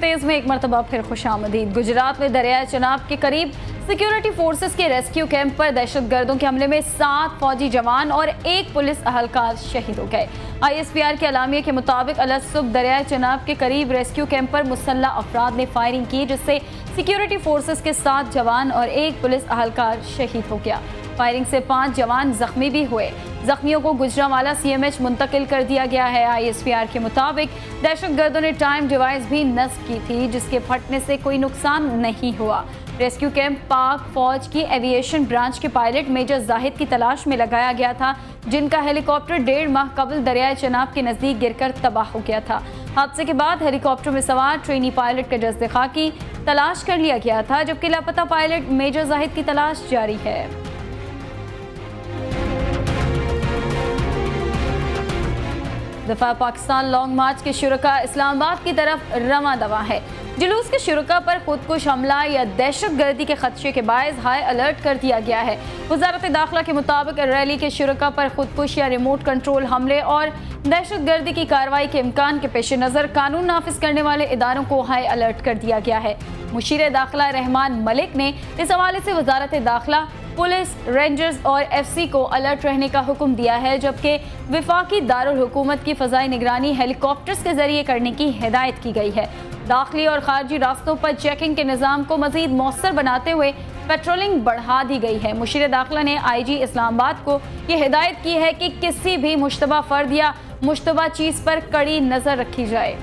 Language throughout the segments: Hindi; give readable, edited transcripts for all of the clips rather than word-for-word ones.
तेज में एक मरतबा फिर खुशामदीद। गुजरात में दरियाए चनाब के करीब सिक्योरिटी फोर्सेस के रेस्क्यू कैंप पर दहशतगर्दों के हमले में 7 फौजी जवान और 1 पुलिस अहलकार शहीद हो गए। ISPR के अलामिया के मुताबिक अलसुब दरियाए चनाब के करीब रेस्क्यू कैंप पर मुसल्लह अफराद ने फायरिंग की, जिससे सिक्योरिटी फोर्सेस के 7 जवान और 1 पुलिस अहलकार शहीद हो गया। फायरिंग से 5 जवान जख्मी भी हुए। जख्मियों को गुजरांवाला CMH मुंतकिल कर दिया गया है। ISPR के मुताबिक दहशतगर्दों ने टाइम डिवाइस भी नस्ब की थी, जिसके फटने से कोई नुकसान नहीं हुआ। रेस्क्यू कैंप पाक फौज की एविएशन ब्रांच के पायलट मेजर जाहिद की तलाश में लगाया गया था, जिनका हेलीकॉप्टर 1.5 माह कबल दरियाए चनाब के नजदीक गिरकर तबाह हो गया था। हादसे के बाद हेलीकॉप्टर में सवार ट्रेनी पायलट का जस्दिखा की तलाश कर लिया गया था, जबकि लापता पायलट मेजर जाहिद की तलाश जारी है। दफा पाकिस्तान लॉन्ग मार्च के शुरका इस्लामाबाद की तरफ रवां दवा है। जुलूस के शुरका पर खुदकुश हमला या दहशतगर्दी के खदशे के बायस हाई अलर्ट कर दिया गया है। वजारत दाखिला के मुताबिक रैली के शुरका पर खुदकुश या रिमोट कंट्रोल हमले और दहशतगर्दी की कार्रवाई के इम्कान के पेश नज़र कानून नाफिज करने वाले इदारों को हाई अलर्ट कर दिया गया है। मुशीर दाखिला रहमान मलिक ने इस हवाले से वजारत दाखिला, पुलिस, रेंजर्स और FC को अलर्ट रहने का हुक्म दिया है, जबकि विफाकी दारुल हुकूमत की फ़ज़ाई निगरानी हेलीकॉप्टर्स के जरिए करने की हिदायत की गई है। दाखिली और खारजी रास्तों पर चेकिंग के निज़ाम को मज़ीद मौसर बनाते हुए पेट्रोलिंग बढ़ा दी गई है। मुशीर दाखिला ने IG इस्लामाबाद को यह हिदायत की है कि किसी भी मुश्तबा फ़र्द या मुश्तबा चीज़ पर कड़ी नज़र रखी जाए।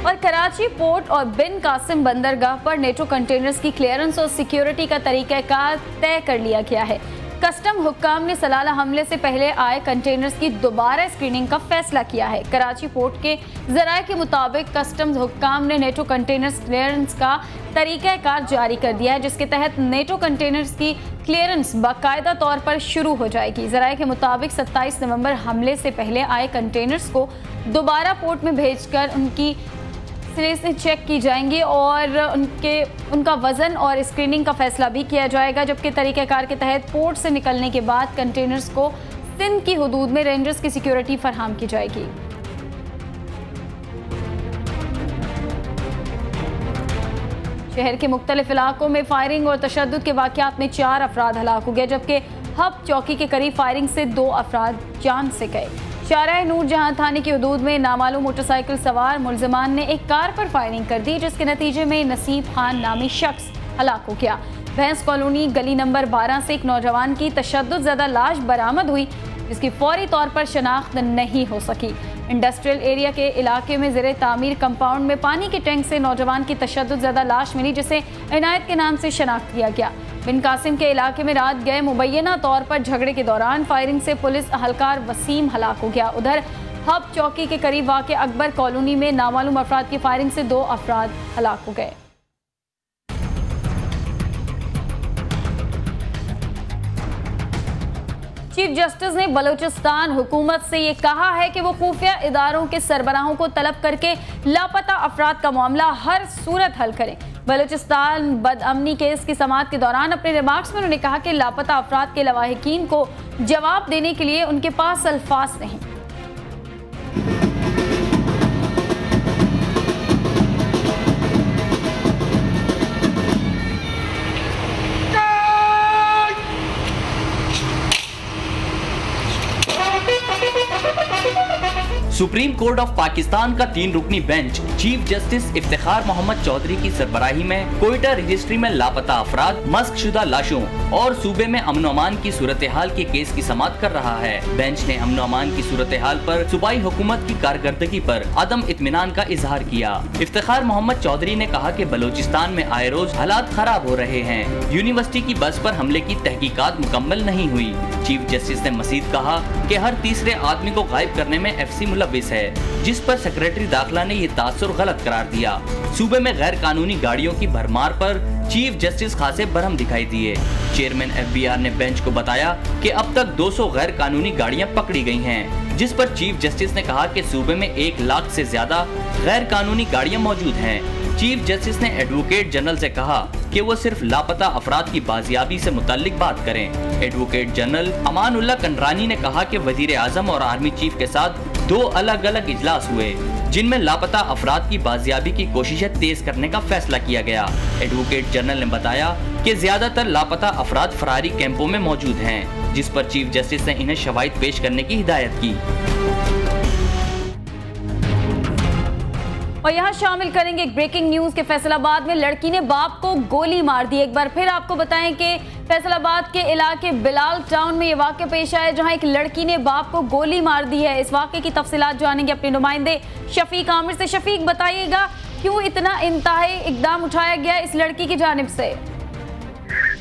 और कराची पोर्ट और बिन कासिम बंदरगाह पर नेटो कंटेनर्स की क्लियरेंस और सिक्योरिटी का तरीक़ाकार तय कर लिया गया है। कस्टम हुक्काम ने सलाला हमले से पहले आए कंटेनर्स की दोबारा स्क्रीनिंग का फैसला किया है। कराची पोर्ट के ज़राए के मुताबिक कस्टम्स हुक्काम ने नेटो कंटेनर्स क्लियरेंस का तरीक़ाकार जारी कर दिया है, जिसके तहत नेटो कंटेनर्स की क्लियरेंस बाकायदा तौर पर शुरू हो जाएगी। ज़राए के मुताबिक 27 नवंबर हमले से पहले आए कंटेनर्स को दोबारा पोर्ट में भेजकर उनकी सिरे से चेक की जाएंगी और उनका वज़न और स्क्रीनिंग का फैसला भी किया जाएगा, जबकि तरीक़ाकार के तहत पोर्ट से निकलने के बाद कंटेनर्स को सिंध की हुदूद में रेंजर्स की सिक्योरिटी फराहम की जाएगी। शहर के मुख्तलिफ इलाकों में फायरिंग और तशद्दुद के वाक़यात में 4 अफराद हलाक हो गए, जबकि हब चौकी के करीब फायरिंग से 2 अफराद जान से गए। शाहराह नूर जहां थाने की हुदूद में नामालूम मोटरसाइकिल सवार मुलजमान ने एक कार पर फायरिंग कर दी, जिसके नतीजे में नसीब खान नामी शख्स हलाक हो गया। भैंस कॉलोनी गली नंबर 12 से एक नौजवान की तशद्दुद ज़दा लाश बरामद हुई, जिसकी फौरी तौर पर शनाख्त नहीं हो सकी। इंडस्ट्रियल एरिया के इलाके में ज़ेरे तामीर कंपाउंड में पानी के टैंक से नौजवान की तशद्दुद ज़दा लाश मिली, जिसे इनायत के नाम से शनाख्त किया गया। बिन कासिम के इलाके में रात गए मुबैना तौर पर झगड़े के दौरान फायरिंग से पुलिस अहलकार वसीम हलाक हो गया। उधर हब चौकी के करीब वाक़ अकबर कॉलोनी में नामालूम अफराद की फायरिंग से 2 अफराद हलाक हो गए। चीफ जस्टिस ने बलूचिस्तान हुकूमत से ये कहा है कि वो खुफिया इदारों के सरबराहों को तलब करके लापता अफराद का मामला हर सूरत हल करें। बलूचिस्तान बदअमनी केस की समाअत के दौरान अपने रिमार्क्स में उन्होंने कहा कि लापता अफराद के लवाहिकीन को जवाब देने के लिए उनके पास अल्फाज नहीं। सुप्रीम कोर्ट ऑफ पाकिस्तान का 3 रुकनी bench chief justice Iftikhar Mohammad Chaudhry की सरबराही में कोयटा रजिस्ट्री में लापता अफराद, मस्कशुदा लाशों और सूबे में अमन अमान की सूरत हाल के केस की समाअत कर रहा है। बेंच ने अमन अमान की सूरत हाल पर सूबाई हुकूमत की कारकर्दगी पर अदम इत्मीनान का इजहार किया। इफ्तिखार मोहम्मद चौधरी ने कहा कि बलूचिस्तान में आए रोज हालात खराब हो रहे हैं। यूनिवर्सिटी की बस पर हमले की तहकीकात मुकम्मल नहीं हुई। चीफ जस्टिस ने मजीद कहा कि हर तीसरे आदमी को गायब करने में FC मुलविस है, जिस पर सेक्रेटरी दाखिला ने ये तासुर गलत करार दिया। सूबे में गैर कानूनी गाड़ियों की भरमार पर चीफ जस्टिस खासे बरहम दिखाई दिए। चेयरमैन FBR ने बेंच को बताया कि अब तक 200 गैर कानूनी गाड़ियां पकड़ी गई हैं, जिस पर चीफ जस्टिस ने कहा कि सूबे में 1 लाख से ज्यादा गैर कानूनी गाड़ियां मौजूद हैं। चीफ जस्टिस ने एडवोकेट जनरल से कहा कि वो सिर्फ लापता अफराद की बाजियाबी से मुताल्लिक बात करें। एडवोकेट जनरल अमानुल्लाह कंडरानी ने कहा कि वजीर आजम और आर्मी चीफ के साथ 2 अलग अलग इजलास हुए, जिनमें लापता अफराद की बाजियाबी की कोशिशें तेज करने का फैसला किया गया। एडवोकेट जनरल ने बताया कि ज्यादातर लापता अफराद फरारी कैंपों में मौजूद हैं, जिस पर चीफ जस्टिस ने इन्हें शवाहिद पेश करने की हिदायत की। और यहाँ शामिल करेंगे एक ब्रेकिंग न्यूज के फैसलाबाद में लड़की ने बाप को गोली मार दी। एक बार फिर आपको बताएं कि फैसलाबाद के इलाके बिलाल टाउन में ये वाक़या पेश आया, जहां एक लड़की ने बाप को गोली मार दी है। इस वाक़े की तफसीलात जानेंगे अपने नुमाइंदे शफीक आमिर से। शफीक, बताइएगा क्यों इतना इंतहाई इकदाम उठाया गया इस लड़की की जानिब से?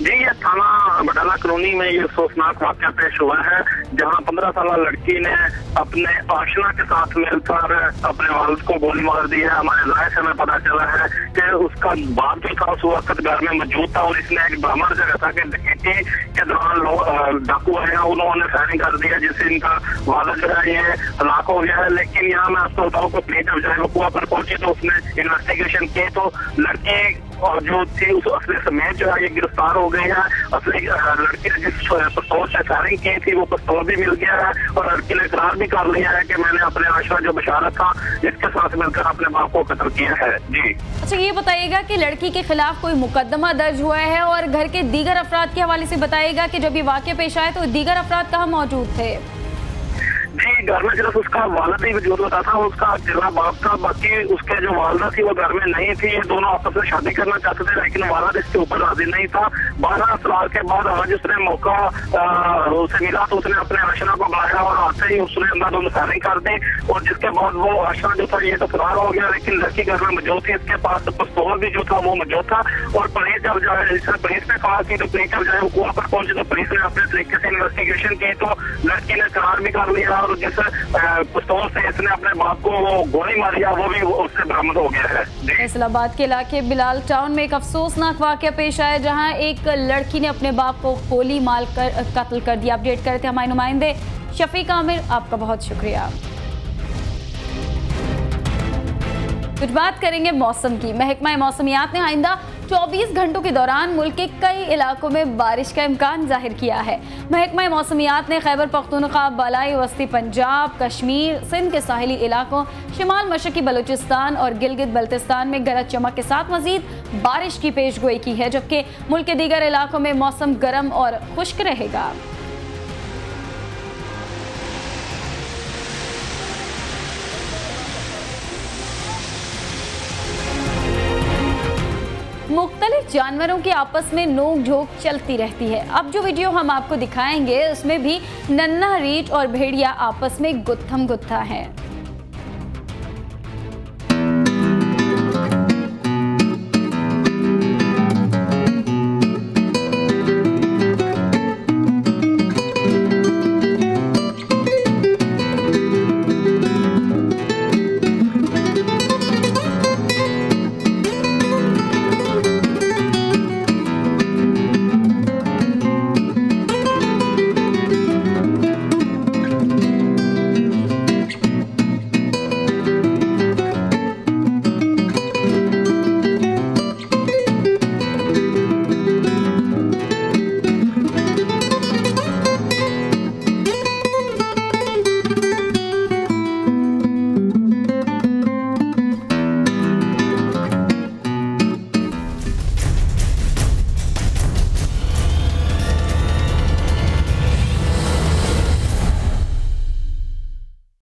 जी, ये थाना बटाला कॉलोनी में ये अफसोसनाक वाक़या पेश हुआ है, जहां 15 साल लड़की ने अपने आशना के साथ मिलकर अपने वालिद को गोली मार दी है। हमारे राय से हमें पता चला है कि उसका बाप जो था उस वक्त घर में मौजूद था और इसने एक भ्रमण जगह था कि डकैती के दौरान डाकू आए हैं, उन्होंने फायरिंग कर दिया, जिससे इनका वालिद जो है ये हलाक हो गया है। लेकिन यहाँ मैं आपको बताऊँ को पुलिस जब जाए वकुआ पर पहुंची तो उसने इन्वेस्टिगेशन की तो लड़की और जो थी उस असली समेत जो है ये गिरफ्तार हो गई है। असली लड़की ने जिस पिस्तौल से फायरिंग की थी वो पिस्तौल भी मिल गया है और लड़की ने इकरार भी कर लिया है कि मैंने अपने आशरा जो बशारत था इसके साथ मिलकर अपने बाप को कत्ल किया है। जी, अच्छा, ये बताइएगा कि लड़की के खिलाफ कोई मुकदमा दर्ज हुआ है और घर के दीगर अफराद के हवाले से बताइएगा कि जब ये वाक़या पेश आए तो दीगर अफराद कहाँ मौजूद थे? जी, घर में सिर्फ उसका वालिद ही वजूद होता था, उसका अकेला बाप था, बाकी उसके जो वालदा थी वो घर में नहीं थी। ये दोनों आपस में शादी करना चाहते थे लेकिन वालिद इसके ऊपर राजी नहीं था। 12 साल के बाद आज उसने मौका उसे मिला तो उसने अपने आशना को बुलाया और आते ही उसने अंदर फायरिंग कर दी और जिसके बाद वो आशना जो था ये तो फरार हो गया। लेकिन लड़की घर में मौजूद थी, इसके पास पिस्तौल भी जो था वो मौजूद था और पुलिस जब जाए पुलिस ने कहा कि तो पुलिस जब जाए वकुआ पर पहुंचे तो पुलिस ने अपने तरीके से इन्वेस्टिगेशन की तो लड़की ने करार भी कर लिया और जिस पिस्तौल से इसने अपने बाप को गोली मारी वो भी उससे बरामद हो गया है। फैसलाबाद के इलाके बिलाल टाउन में एक अफसोसनाक वाक़या पेश आया, जहां एक लड़की ने अपने बाप को गोली मार कर कत्ल कर दिया। अपडेट करते हमारे नुमाइंदे शफीक आमिर, आपका बहुत शुक्रिया। कुछ बात करेंगे मौसम की। महकमा मौसमियात ने आइंदा 24 घंटों के दौरान मुल्क के कई इलाकों में बारिश का इम्कान जाहिर किया है। महकमा मौसमियात ने खैबर पख्तूनख्वा, बालाई वस्ती पंजाब, कश्मीर, सिंध के साहिली इलाकों, शिमाल मशरकी बलूचिस्तान और गिलगित बल्तिस्तान में गरज चमक के साथ मजीद बारिश की पेशगोई की है, जबकि मुल्क के दीगर इलाकों में मौसम गर्म और खुश्क रहेगा। मुख्तलिफ जानवरों की आपस में नोक झोंक चलती रहती है। अब जो वीडियो हम आपको दिखाएंगे उसमें भी नन्हा रीछ और भेड़िया आपस में गुत्थम गुत्था हैं।